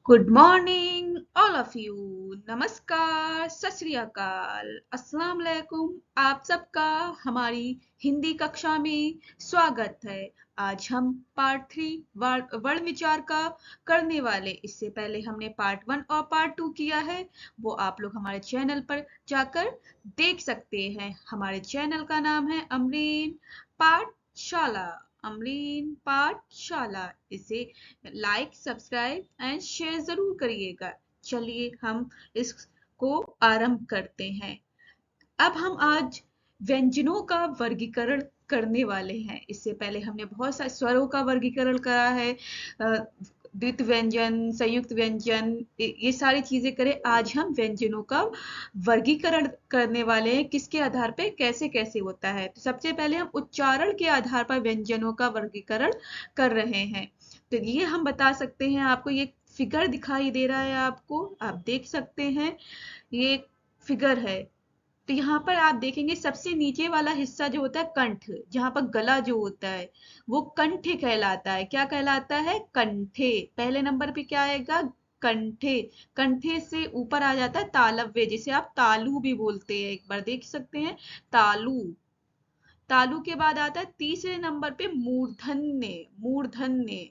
Good morning all of you. नमस्कार, सत श्री अकाल, अस्सलाम वालेकुम। आप सबका हमारी हिंदी कक्षा में स्वागत है। आज हम पार्ट 3 वर्ण विचार का करने वाले। इससे पहले हमने पार्ट 1 और पार्ट 2 किया है, वो आप लोग हमारे चैनल पर जाकर देख सकते हैं। हमारे चैनल का नाम है अमरीन पाठशाला। अमरीन पाठशाला। इसे लाइक, सब्सक्राइब एंड शेयर जरूर करिएगा। चलिए हम इसको आरंभ करते हैं। अब हम आज व्यंजनों का वर्गीकरण करने वाले हैं। इससे पहले हमने बहुत सारे स्वरों का वर्गीकरण करा है, द्वित व्यंजन, संयुक्त व्यंजन, ये सारी चीजें करें। आज हम व्यंजनों का वर्गीकरण करने वाले हैं, किसके आधार पे कैसे कैसे होता है। तो सबसे पहले हम उच्चारण के आधार पर व्यंजनों का वर्गीकरण कर रहे हैं। तो ये हम बता सकते हैं, आपको ये फिगर दिखाई दे रहा है, आपको आप देख सकते हैं, ये फिगर है। तो यहाँ पर आप देखेंगे सबसे नीचे वाला हिस्सा जो होता है कंठ, जहां पर गला जो होता है वो कंठे कहलाता है। क्या कहलाता है? कंठे। पहले नंबर पे क्या आएगा? कंठे। कंठे से ऊपर आ जाता है तालव्य, जिसे आप तालु भी बोलते हैं। एक बार देख सकते हैं, तालु। तालु के बाद आता है तीसरे नंबर पे मूर्धन्य। मूर्धन्य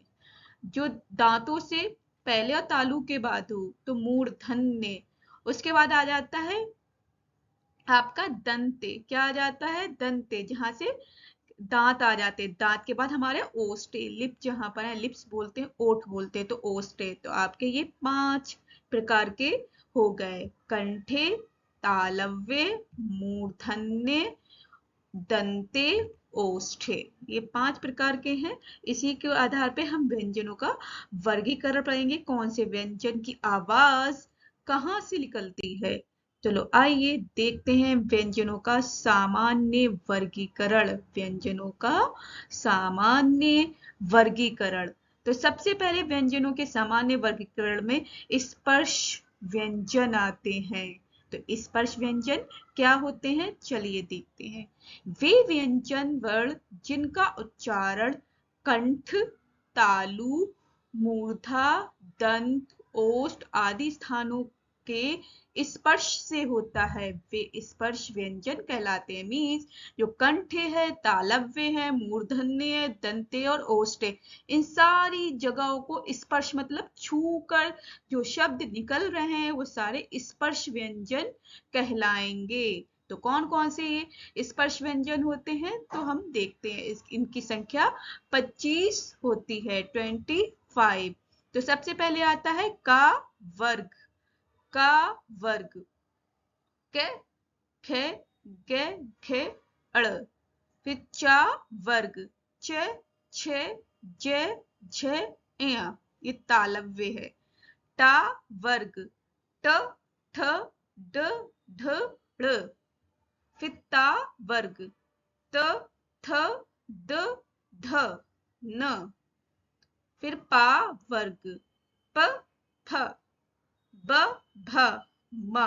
जो दांतों से पहले और तालु के बाद हो तो मूर्धन्य। उसके बाद आ जाता है आपका दंते। क्या आ जाता है? दंते, जहां से दांत आ जाते हैं। दांत के बाद हमारे ओष्ठे, लिप जहां पर है, लिप्स बोलते हैं, ओठ बोलते हैं, तो ओष्ठे। तो आपके ये 5 प्रकार के हो गए: कंठे, तालव्य, मूर्धन्य, दंते, ओष्ठे। ये 5 प्रकार के हैं। इसी के आधार पे हम व्यंजनों का वर्गीकरण करेंगे। कौन से व्यंजन की आवाज कहाँ से निकलती है। चलो आइए देखते हैं व्यंजनों का सामान्य वर्गीकरण। व्यंजनों का सामान्य वर्गीकरण। तो सबसे पहले व्यंजनों के सामान्य वर्गीकरण में स्पर्श व्यंजन आते हैं। तो स्पर्श व्यंजन क्या होते हैं, चलिए देखते हैं। वे व्यंजन वर्ण जिनका उच्चारण कंठ, तालु, मूर्धा, दंत, ओष्ठ आदि स्थानों के स्पर्श से होता है, वे स्पर्श व्यंजन कहलाते हैं। मीन्स जो कंठे है, तालव्य है, मूर्धन्य है, दंते और ओष्ठे, इन सारी जगहों को स्पर्श मतलब छू कर जो शब्द निकल रहे हैं वो सारे स्पर्श व्यंजन कहलाएंगे। तो कौन कौन से ये स्पर्श व्यंजन होते हैं, तो हम देखते हैं। इनकी संख्या 25 होती है, 25। तो सबसे पहले आता है का वर्ग। का वर्ग। क, ख, ग, घ, अड़। फिर चा वर्ग। च, छ, ज, झ, ञ। ये तालव्य है। टा वर्ग। ट, ठ, ड, ढ, ड़। फिर ता वर्ग। त, थ, द, ध, न। फिर पा वर्ग। प, फ, ब, भ, म।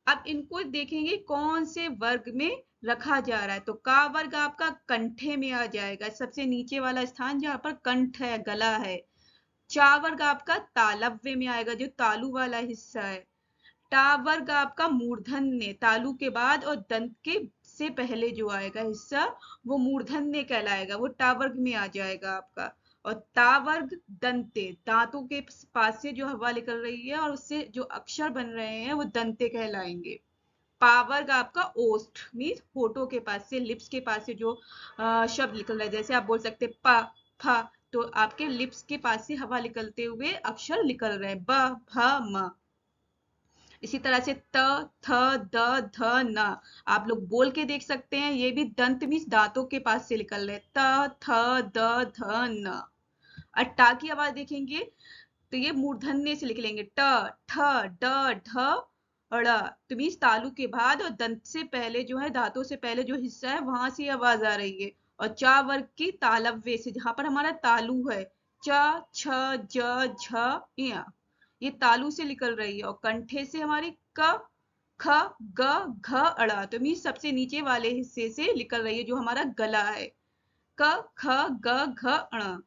अब इनको देखेंगे कौन से वर्ग में रखा जा रहा है। तो का वर्ग आपका कंठे में आ जाएगा, सबसे नीचे वाला स्थान जहां पर कंठ है, गला है। चा वर्ग आपका तालव्य में आएगा, जो तालु वाला हिस्सा है। टा वर्ग आपका मूर्धन्य, तालु के बाद और दंत के से पहले जो आएगा हिस्सा वो मूर्धन्य कहलाएगा, वो टा वर्ग में आ जाएगा आपका। और ता वर्ग दंते, दांतों के पास से जो हवा निकल रही है और उससे जो अक्षर बन रहे हैं वो दंते कहलाएंगे। पा वर्ग आपका ओष्ठ, मीन्स होठों के पास से, लिप्स के पास से जो शब्द निकल रहा है, जैसे आप बोल सकते प, फ, तो आपके लिप्स के पास से हवा निकलते हुए अक्षर निकल रहे हैं, ब, भ, म। इसी तरह से त, थ, द, ध, न। आप लोग बोल के देख सकते हैं, ये भी दंत मीन्स दांतों के पास से निकल रहे हैं, त, थ, द, ध, न। और टा की आवाज देखेंगे तो ये मूर्धन्य से लिख लेंगे, ट, ठ, ड, ढ, ड़। तो मीन्स तालु के बाद और दंत से पहले जो है, दांतों से पहले जो हिस्सा है वहां से आवाज आ रही है। और चा वर्ग की तालव्य से, जहां पर हमारा तालु है, च, छ, ज, झ, ञ। ये तालु से निकल रही है। और कंठे से हमारी क, ख, ग, घ, अड़ा। तो मीन्स सबसे नीचे वाले हिस्से से निकल रही है, जो हमारा गला है। क, ख, ग, घ, अण।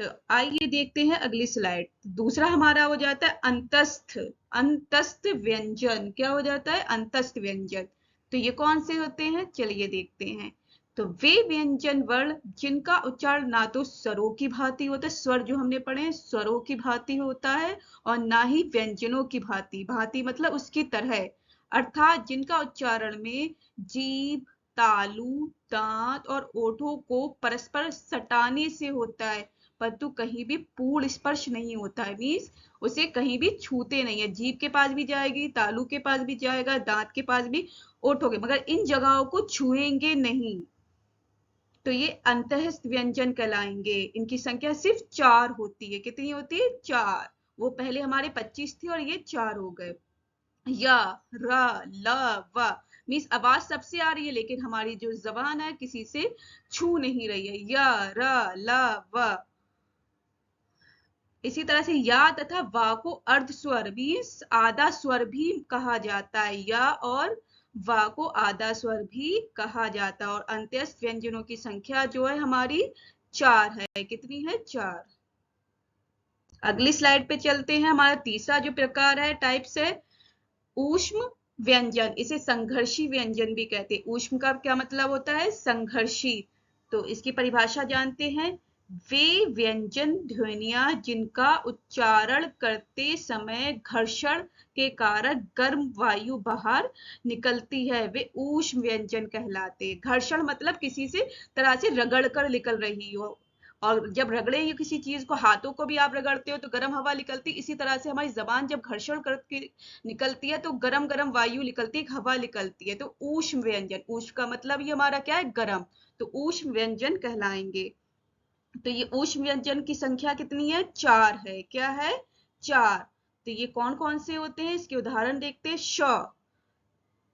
तो आइए देखते हैं अगली स्लाइड। दूसरा हमारा हो जाता है अंतस्थ। अंतस्थ व्यंजन क्या हो जाता है? अंतस्थ व्यंजन। तो ये कौन से होते हैं? चलिए देखते हैं। तो वे व्यंजन वर्ण जिनका उच्चारण ना तो स्वरों की भांति होता है, स्वर जो हमने पढ़े हैं स्वरों की भांति होता है, और ना ही व्यंजनों की भांति। भांति मतलब उसकी तरह, अर्थात जिनका उच्चारण में जीभ, तालु, दांत और ओठों को परस्पर सटाने से होता है, परंतु कहीं भी पूर्ण स्पर्श नहीं होता है। मीन्स उसे कहीं भी छूते नहीं है। जीभ के पास भी जाएगी, तालु के पास भी जाएगा, दांत के पास भी, ओठों के, मगर इन जगहों को छुएंगे नहीं। तो ये अंतःस्थ व्यंजन कहलाएंगे। इनकी संख्या सिर्फ 4 होती है। कितनी होती है? 4। वो पहले हमारे 25 थे और ये 4 हो गए। या, र, ल, व। मीन्स आवाज सबसे आ रही है, लेकिन हमारी जो जबान है किसी से छू नहीं रही है। या, र, ल, व। इसी तरह से या तथा वा को अर्ध स्वर मीन्स आधा स्वर भी कहा जाता है। या और वा को आधा स्वर भी कहा जाता है। और अंत्यस्थ व्यंजनों की संख्या जो है हमारी 4 है। कितनी है? 4। अगली स्लाइड पे चलते हैं। हमारा तीसरा जो प्रकार है, टाइप्स है, ऊष्म व्यंजन। इसे संघर्षी व्यंजन भी कहते हैं। ऊष्म का क्या मतलब होता है? संघर्षी। तो इसकी परिभाषा जानते हैं। वे व्यंजन ध्वनियां जिनका उच्चारण करते समय घर्षण के कारण गर्म वायु बाहर निकलती है, वे ऊष्म व्यंजन कहलाते हैं। घर्षण मतलब किसी से तरह से रगड़ कर निकल रही हो, और जब रगड़े किसी चीज को, हाथों को भी आप रगड़ते हो तो गर्म हवा निकलती, इसी तरह से हमारी जबान जब घर्षण करके निकलती है तो गरम गरम वायु निकलती है, हवा निकलती है। तो ऊष्म व्यंजन, ऊष्म का मतलब ये हमारा क्या है? गरम। तो ऊष्म व्यंजन कहलाएंगे। तो ये ऊष्म व्यंजन की संख्या कितनी है? 4 है। क्या है? 4। तो ये कौन कौन से होते हैं? इसके उदाहरण देखते हैं। श,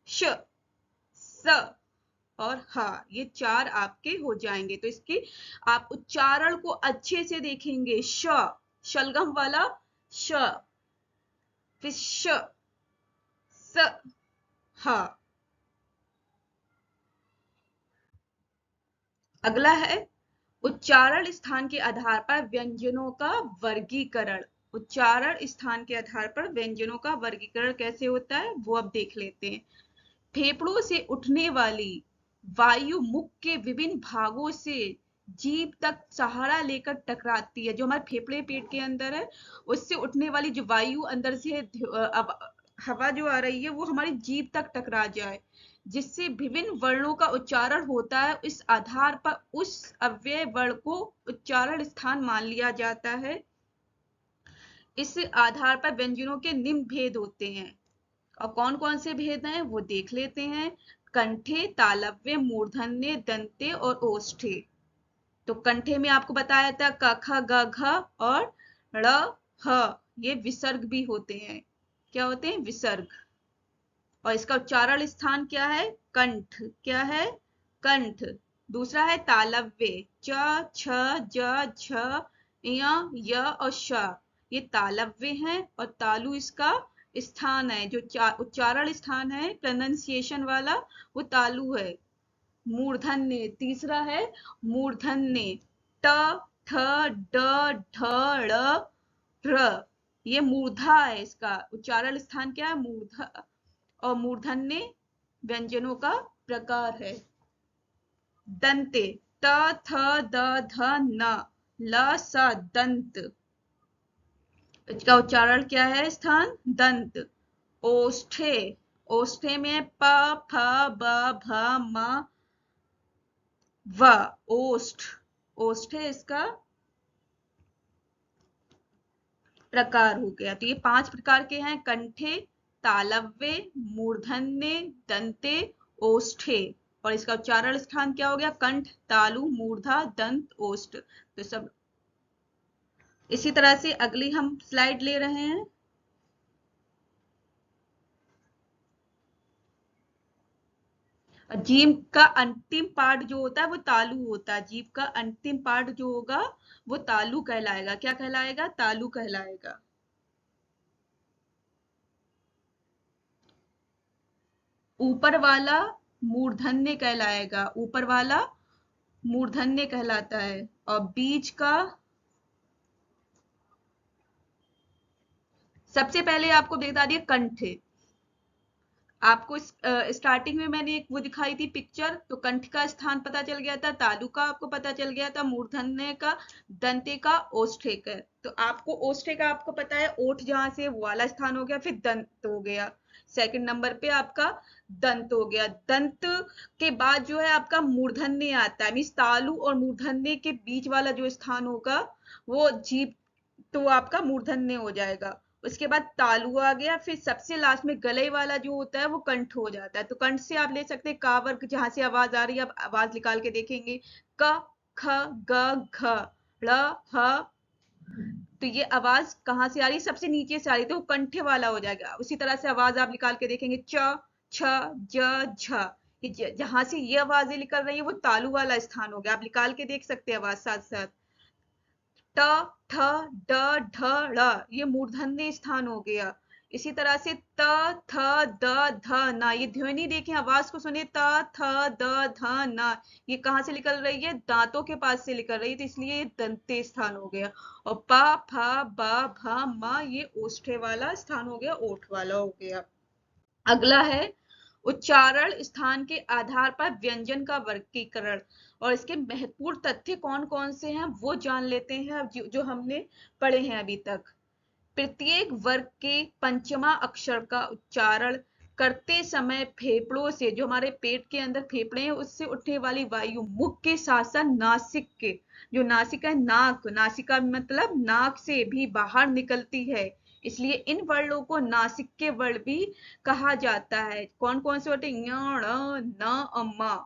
श, स और हा। ये 4 आपके हो जाएंगे। तो इसके आप उच्चारण को अच्छे से देखेंगे। श, शलगम वाला श, फिर श, स, हा। अगला है उच्चारण स्थान के आधार पर व्यंजनों का वर्गीकरण। उच्चारण स्थान के आधार पर व्यंजनों का वर्गीकरण कैसे होता है वो अब देख लेते हैं। फेफड़ों से उठने वाली वायु मुख के विभिन्न भागों से जीभ तक सहारा लेकर टकराती है। जो हमारे फेफड़े पेट के अंदर है, उससे उठने वाली जो वायु अंदर से हवा जो आ रही है वो हमारी जीभ तक टकरा जाए, जिससे विभिन्न वर्णों का उच्चारण होता है। इस आधार पर उस अव्यय वर्ण को उच्चारण स्थान मान लिया जाता है। इस आधार पर व्यंजनों के निम्न भेद होते हैं। और कौन कौन से भेद हैं वो देख लेते हैं। कंठे, तालव्य, मूर्धन्य, दंते और ओष्ठे। तो कंठे में आपको बताया था क, ख, ग, घ और ड़, ह। ये विसर्ग भी होते हैं। क्या होते हैं? विसर्ग। और इसका उच्चारण स्थान क्या है? कंठ। क्या है? कंठ। दूसरा है तालव्य, च, छ, ज, झ, य और श। ये तालव्य है। और तालु इसका स्थान है, जो उच्चारण स्थान है प्रोनंसिएशन वाला, वो तालु है। मूर्धन्य तीसरा है। मूर्धन्य ट, ठ, ड, ढ, ड़, र। ये मूर्धा है। इसका उच्चारण स्थान क्या है? मूर्धा। और मूर्धन्य व्यंजनों का प्रकार है। दंते त, थ, द, ध, न, ल, स, दंत। इसका उच्चारण क्या है? स्थान दंत। ओष्ठे, ओष्ठे में प, फ, ब, भ, म, व। ओष्ठ, ओष्ठे इसका प्रकार हो गया। तो ये 5 प्रकार के हैं। कंठे, तालव्य, मूर्धन्य, दंते, ओष्ठे। और इसका उच्चारण स्थान क्या हो गया? कंठ, तालु, मूर्धा, दंत, ओष्ठ। तो सब इसी तरह से अगली हम स्लाइड ले रहे हैं। जीभ का अंतिम पार्ट जो होता है वो तालु होता है। जीभ का अंतिम पार्ट जो होगा वो तालु कहलाएगा। क्या कहलाएगा? तालु कहलाएगा। ऊपर वाला मूर्धन्य कहलाएगा। ऊपर वाला मूर्धन्य कहलाता है। और बीच का सबसे पहले आपको बता दिया कंठ। आपको स्टार्टिंग में मैंने एक वो दिखाई थी पिक्चर, तो कंठ का स्थान पता चल गया था, तालु का आपको पता चल गया था, मूर्धन्य का, दंते का, ओष्ठे का। तो आपको ओष्ठे का आपको पता है, ओठ जहां से वो वाला स्थान हो गया, फिर दंत हो गया। सेकंड नंबर पे आपका दंत हो गया। दंत के बाद जो है आपका मूर्धन्य आता है, मीन्स तालु और मूर्धन्य के बीच वाला जो स्थान होगा वो जीभ, तो आपका मूर्धन्य हो जाएगा। उसके बाद तालु आ गया, फिर सबसे लास्ट में गले वाला जो होता है वो कंठ हो जाता है। तो कंठ से आप ले सकते हैं का वर्ग, जहां से आवाज आ रही है आप आवाज निकाल के देखेंगे, क, ख, ग, घ, ड़, ह। तो ये आवाज कहाँ से आ रही है? सबसे नीचे से आ रही है, तो वो कंठे वाला हो जाएगा। उसी तरह से आवाज आप निकाल के देखेंगे, च, छ, ज, झ। जहां से ये आवाजें निकल रही है वो तालु वाला स्थान हो गया। आप निकाल के देख सकते हैं आवाज साथ साथ। ट, ठ, ड, ढ, ड़, ये मूर्धन्य स्थान हो गया। इसी तरह से त, थ, द, ध, न, ये ध्वनि देखें, आवाज को सुनिए, त, थ, द, ध, न। ये कहाँ से निकल रही है? दांतों के पास से निकल रही है, तो इसलिए ये दंते स्थान हो गया। और प, फ, ब, भ, म, ये ओष्ठे वाला स्थान हो गया, ओठ वाला हो गया। अगला है उच्चारण स्थान के आधार पर व्यंजन का वर्गीकरण। और इसके महत्वपूर्ण तथ्य कौन कौन से हैं वो जान लेते हैं, जो हमने पढ़े हैं अभी तक। प्रत्येक वर्ग के पंचमा अक्षर का उच्चारण करते समय फेफड़ों से, जो हमारे पेट के अंदर फेफड़े हैं, उससे उठने वाली वायु मुख के साथ साथ नासिक के, जो नासिका है, नाक, नासिका मतलब नाक से भी बाहर निकलती है। इसलिए इन वर्णों को नासिक के वर्ण भी कहा जाता है। कौन कौन से होते हैं? ञ, ण, न, म।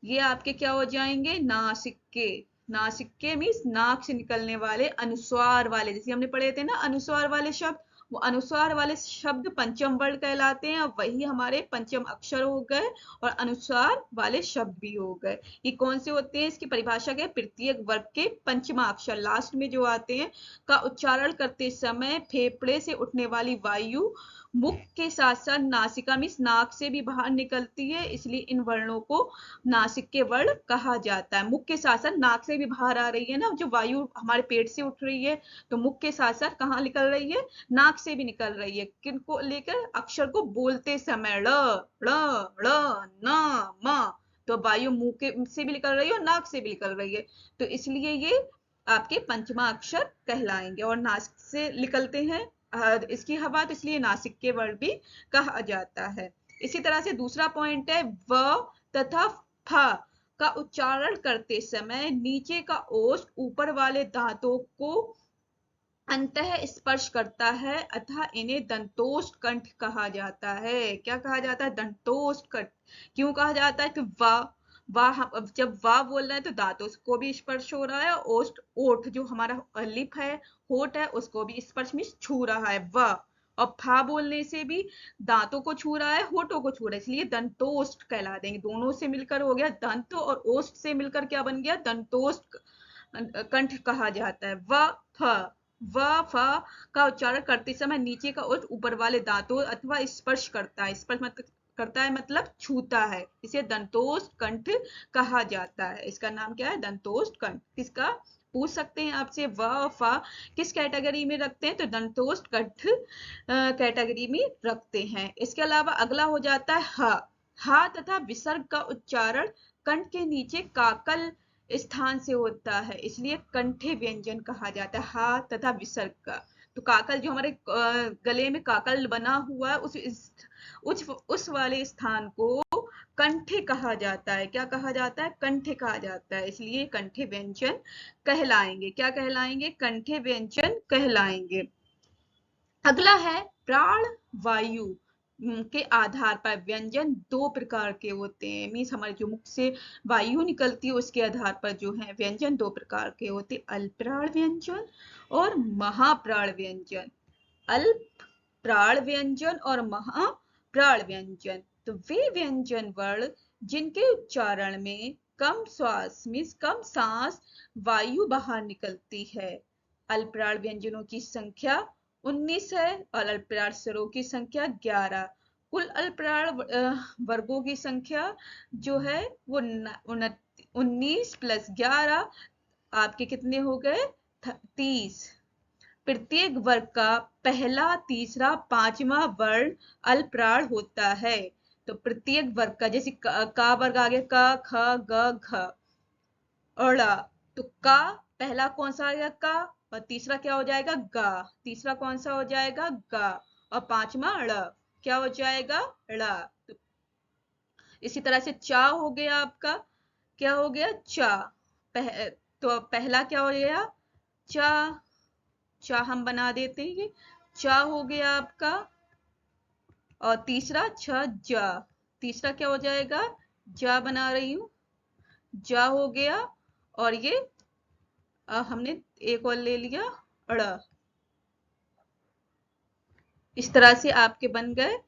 ये आपके क्या हो जाएंगे? नासिक्के। नासिक्के मीन्स नाक से निकलने वाले अनुस्वार वाले, जैसे हमने पढ़े थे ना अनुस्वार वाले शब्द, वो अनुस्वार वाले शब्द पंचम वर्ण कहलाते हैं। वही हमारे पंचम अक्षर हो गए और अनुस्वार वाले शब्द भी हो गए। ये कौन से होते हैं? इसकी परिभाषा क्या है? प्रत्येक वर्ग के पंचमा अक्षर लास्ट में जो आते हैं का उच्चारण करते समय फेफड़े से उठने वाली वायु मुख के साथ साथ नासिका मीन्स नाक से भी बाहर निकलती है, इसलिए इन वर्णों को नासिक के वर्ण कहा जाता है। मुख के साथ साथ नाक से भी बाहर आ रही है ना, जो वायु हमारे पेट से उठ रही है, तो मुख के साथ साथ कहाँ निकल रही है? नाक से भी निकल रही है। किनको लेकर? अक्षर को बोलते समय, ड़, ड़, ड़, न, म। तो वायु मुंह के से भी निकल रही है और नाक से भी निकल रही है, तो इसलिए ये आपके पंचमा अक्षर कहलाएंगे। और नासिक से निकलते हैं इसकी हवा, तो इसलिए नासिक के वर्ण भी कहा जाता है। इसी तरह से दूसरा पॉइंट है, व तथा फ का उच्चारण करते समय नीचे का ओष्ठ ऊपर वाले दांतों को अंतः स्पर्श करता है, अतः इन्हें दंतोष्ठ कंठ कहा जाता है। क्या कहा जाता है? दंतोष्ठ कंठ। क्यों कहा जाता है? कि वाह, जब वाह बोल रहे हैं तो दांतों को भी स्पर्श हो रहा है, ओष्ठ, ओठ जो हमारा लिप है, होठ है, उसको भी स्पर्श में छू रहा है वाह। और फा बोलने से भी दांतों को छू रहा है, होठों को छू रहा है, इसलिए दंतोष्ठ कहला देंगे। दोनों से मिलकर हो गया दंत, और ओष्ठ से मिलकर क्या बन गया? दंतोष्ठ कंठ कहा जाता है। व फ, व फ का उच्चारण करते समय नीचे का ओठ ऊपर वाले दांतों अथवा स्पर्श करता है, स्पर्श मतलब करता है मतलब छूता है, इसे दंतोष्ठ कंठ कहा जाता है। इसका नाम क्या है? दंतोष्ठ कंठ। किसका? पूछ सकते हैं आपसे, व फ किस कैटेगरी में रखते हैं? तो दंतोष्ठ कंठ कैटेगरी में रखते हैं। इसके अलावा अगला हो जाता है ह। ह तथा विसर्ग का उच्चारण कंठ के नीचे काकल स्थान से होता है, इसलिए कंठे व्यंजन कहा जाता है हा तथा विसर्ग का। तो काकल जो हमारे गले में काकल बना हुआ है, उस वाले स्थान को कंठे कहा जाता है। क्या कहा जाता है? कंठे कहा जाता है, इसलिए कंठे व्यंजन कहलाएंगे। क्या कहलाएंगे? कंठे व्यंजन कहलाएंगे। अगला है प्राण वायु के आधार पर व्यंजन दो प्रकार के होते हैं, मीन्स हमारे जो मुख से वायु निकलती है उसके आधार पर जो है व्यंजन दो प्रकार के होते हैं, अल्पप्राण व्यंजन और महाप्राण व्यंजन। अल्प प्राण व्यंजन और महाप्राण व्यंजन, तो वे व्यंजन वर्ण जिनके उच्चारण में कम श्वास मीन्स कम सांस वायु बाहर निकलती है। अल्पप्राण व्यंजनों की संख्या 19 है और अल्पप्राण स्वरों की संख्या 11। कुल अल्पप्राण वर्गों की संख्या जो है वो 19 + 11 आपके कितने हो गए? 30। प्रत्येक वर्ग का पहला, तीसरा, पांचवा वर्ण अल्पप्राण होता है। तो प्रत्येक वर्ग का, जैसे का वर्ग आ गया, क ख ग घ, अड़ा, तो का पहला कौन सा आ गया, का, और तीसरा क्या हो जाएगा, गा, तीसरा कौन सा हो जाएगा, गा, और पांचवा ड़, क्या हो जाएगा, ड़ा। तो इसी तरह से चा हो गया आपका, क्या हो गया, चा, तो पहला क्या हो गया, चा, चा हम बना देते हैं, ये चा हो गया आपका, और तीसरा छ जा, तीसरा क्या हो जाएगा, जा बना रही हूं, जा हो गया, और ये हमने एक और ले लिया, अड़। इस तरह से आपके बन गए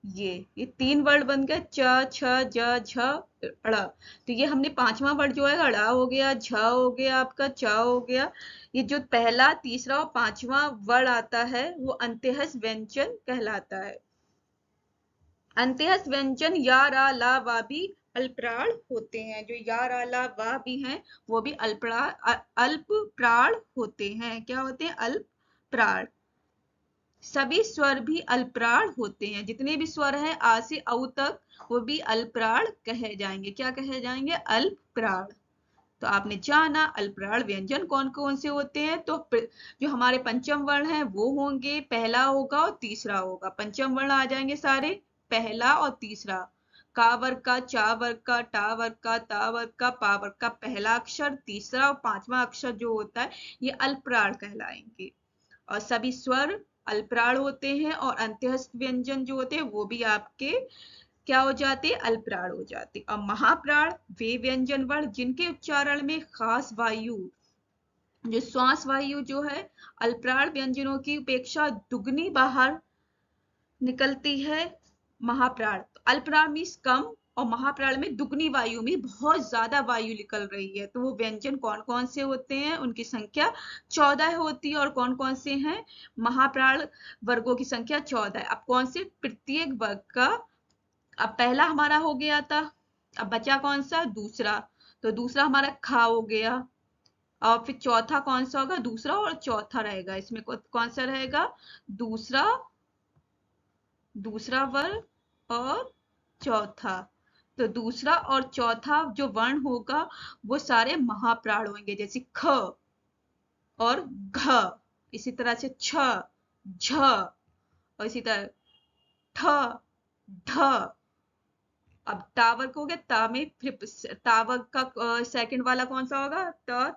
ये तीन वर्ड बन गए, च छ ज झ अड़ा। तो ये हमने पांचवा वर्ड जो है, अड़ा हो गया, झ हो गया, आपका चा हो गया। ये जो पहला, तीसरा और पांचवा वर्ड आता है वो अंत्यहस्त व्यंजन कहलाता है। अंत्यहस्त व्यंजन या रा ला वा भी अल्पप्राण होते हैं। जो या रा ला वा भी हैं वो भी अल्पप्राण होते हैं। क्या होते हैं, अल्पप्राण। सभी स्वर भी अल्पप्राण होते हैं। जितने भी स्वर हैं आ से औ तक, वो भी अल्पप्राण कहे जाएंगे। क्या कहे जाएंगे, अल्पप्राण। तो आपने जाना अल्पप्राण व्यंजन कौन कौन से होते हैं। तो जो हमारे पंचम वर्ण हैं वो होंगे, पहला होगा और तीसरा होगा। पंचम वर्ण आ जाएंगे सारे, पहला और तीसरा। का वर्ग का, चा वर्ग का, टा वर्ग का, ता वर्ग का, पा वर्ग का पहला अक्षर, तीसरा और पांचवा अक्षर जो होता है ये अल्पप्राण कहलाएंगे। और सभी स्वर अल्पप्राण होते हैं, और अंत्यहस्त व्यंजन जो होते हैं वो भी आपके क्या हो जाते, अल्पप्राण हो जाते। और महाप्राण वे व्यंजन वर्ण जिनके उच्चारण में खास वायु, जो श्वास वायु जो है अल्पप्राण व्यंजनों की अपेक्षा दुगनी बाहर निकलती है। महाप्राण, अल्पप्राण मीन्स कम, और महाप्राण में दुगनी वायु में बहुत ज्यादा वायु निकल रही है। तो वो व्यंजन कौन कौन से होते हैं, उनकी संख्या 14 होती है। और कौन कौन से हैं, महाप्राण वर्गों की संख्या 14 है। अब कौन से, प्रत्येक वर्ग का, अब पहला हमारा हो गया था, अब बचा कौन सा, दूसरा। तो दूसरा हमारा खा हो गया, और फिर चौथा कौन सा होगा, दूसरा और चौथा रहेगा। इसमें कौन सा रहेगा, दूसरा, दूसरा वर्ग और चौथा। तो दूसरा और चौथा जो वर्ण होगा वो सारे महाप्राण होंगे, जैसे ख और घ, इसी तरह से छ, झ, और इसी तरह ठ, ढ। अब टावर को हो गया, ता में फिर टावर का सेकंड वाला कौन सा होगा, त,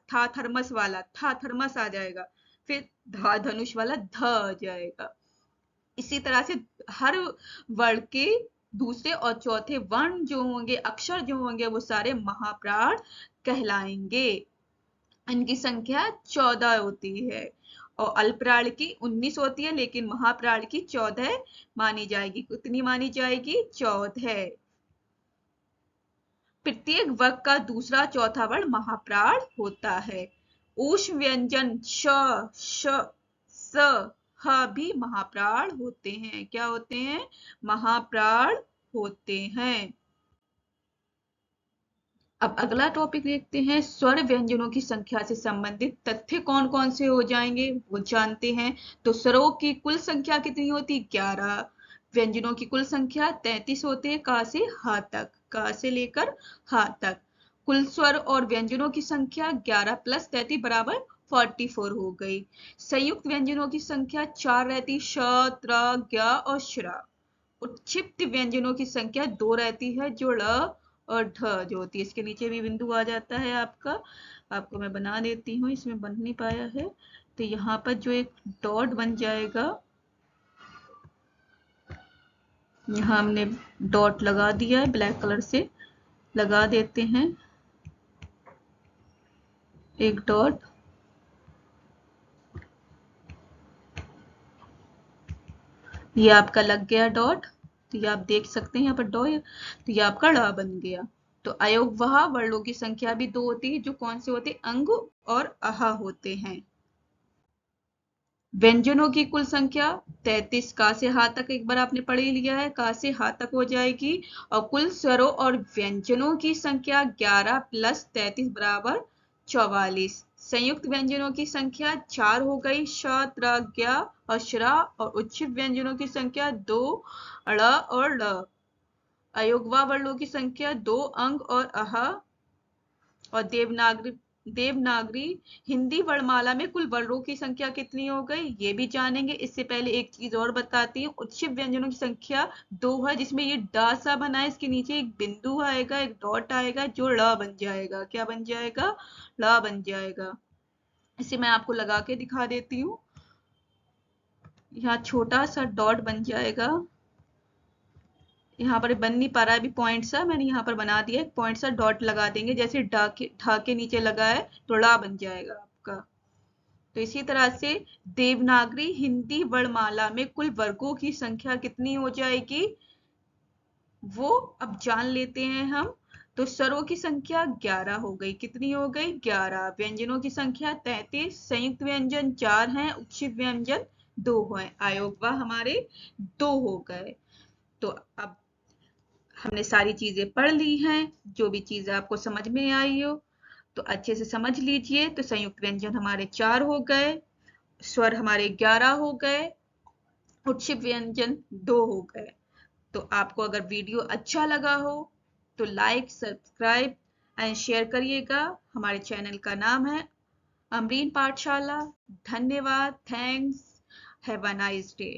था थर्मस वाला, था थर्मस आ जाएगा। फिर धा धनुष वाला ध आ जाएगा। इसी तरह से हर वर्ण के दूसरे और चौथे वर्ण जो होंगे, अक्षर जो होंगे, वो सारे महाप्राण कहलाएंगे। इनकी संख्या 14 होती है, और अल्पप्राण की 19 होती है, लेकिन महाप्राण की 14 मानी जाएगी। कितनी मानी जाएगी, 14। प्रत्येक वर्ग का दूसरा चौथा वर्ण महाप्राण होता है। ऊष्म व्यंजन श, श, स, ह भी महाप्राण होते हैं। क्या होते हैं, महाप्राण होते हैं। अब अगला टॉपिक देखते हैं, स्वर व्यंजनों की संख्या से संबंधित तथ्य कौन कौन से हो जाएंगे वो जानते हैं। तो स्वरों की कुल संख्या कितनी होती, 11। व्यंजनों की कुल संख्या 33 होते हैं, का से हा तक, का से लेकर हा तक। कुल स्वर और व्यंजनों की संख्या 11 + 33 = 44 हो गई। संयुक्त व्यंजनों की संख्या 4 रहती, श, त्र, ज्ञ और श्र। उत्क्षिप्त व्यंजनों की संख्या 2 रहती है, जो ळ और ढ जो होती है। इसके नीचे भी बिंदु आ जाता है आपका, आपको मैं बना देती हूँ, इसमें बन नहीं पाया है। तो यहाँ पर जो एक डॉट बन जाएगा, यहाँ हमने डॉट लगा दिया है, ब्लैक कलर से लगा देते हैं एक डॉट। ये आपका लग गया डॉट, तो ये आप देख सकते हैं यहाँ पर डॉट, तो ये आपका ड़ बन गया। तो अयोगवह वर्णों की संख्या भी 2 होती है, जो कौन से होते हैं, अंग और अह होते हैं। व्यंजनों की कुल संख्या 33, का से हा तक एक बार आपने पढ़ ही लिया है, का से हा तक हो जाएगी। और कुल स्वरों और व्यंजनों की संख्या 11 + 33 = 44। संयुक्त व्यंजनों की संख्या 4 हो गई, श, त्र, ज्ञ और श्र। और उच्छिष्ट व्यंजनों की संख्या 2, ड़ और ळ। अयोगवा वर्णों की संख्या 2, अंग और अह। और देवनागरी हिंदी वर्णमाला में कुल वर्णों की संख्या कितनी हो गई, ये भी जानेंगे। इससे पहले एक चीज और बताती हूँ, उच्छिष्ट व्यंजनों की संख्या 2 है, जिसमें ये डा सा बना है, इसके नीचे एक बिंदु आएगा, एक डॉट आएगा, जो ळ बन जाएगा। क्या बन जाएगा? ळ बन जाएगा। इसे मैं आपको लगा के दिखा देती हूँ। यहाँ छोटा सा डॉट बन जाएगा, यहाँ पर बन नहीं पा रहा है अभी पॉइंट सा, मैंने यहाँ पर बना दिया है, पॉइंट सा डॉट लगा देंगे, जैसे ढा के नीचे लगा है तो ड़ा बन जाएगा आपका। तो इसी तरह से देवनागरी हिंदी वर्णमाला में कुल वर्गों की संख्या कितनी हो जाएगी, वो अब जान लेते हैं हम। तो स्वरों की संख्या 11 हो गई। कितनी हो गई? 11। व्यंजनों की संख्या 33। संयुक्त व्यंजन 4 हैं, उच्छिष्ट व्यंजन 2 हैं। अयोगवा हमारे 2 हो गए। तो अब हमने सारी चीजें पढ़ ली हैं। जो भी चीजें आपको समझ में आई हो तो अच्छे से समझ लीजिए। तो संयुक्त व्यंजन हमारे 4 हो गए, स्वर हमारे 11 हो गए, उच्छिष्ट व्यंजन 2 हो गए। तो आपको अगर वीडियो अच्छा लगा हो तो लाइक, सब्सक्राइब एंड शेयर करिएगा। हमारे चैनल का नाम है अमरीन पाठशाला। धन्यवाद। Thanks. Have a nice day.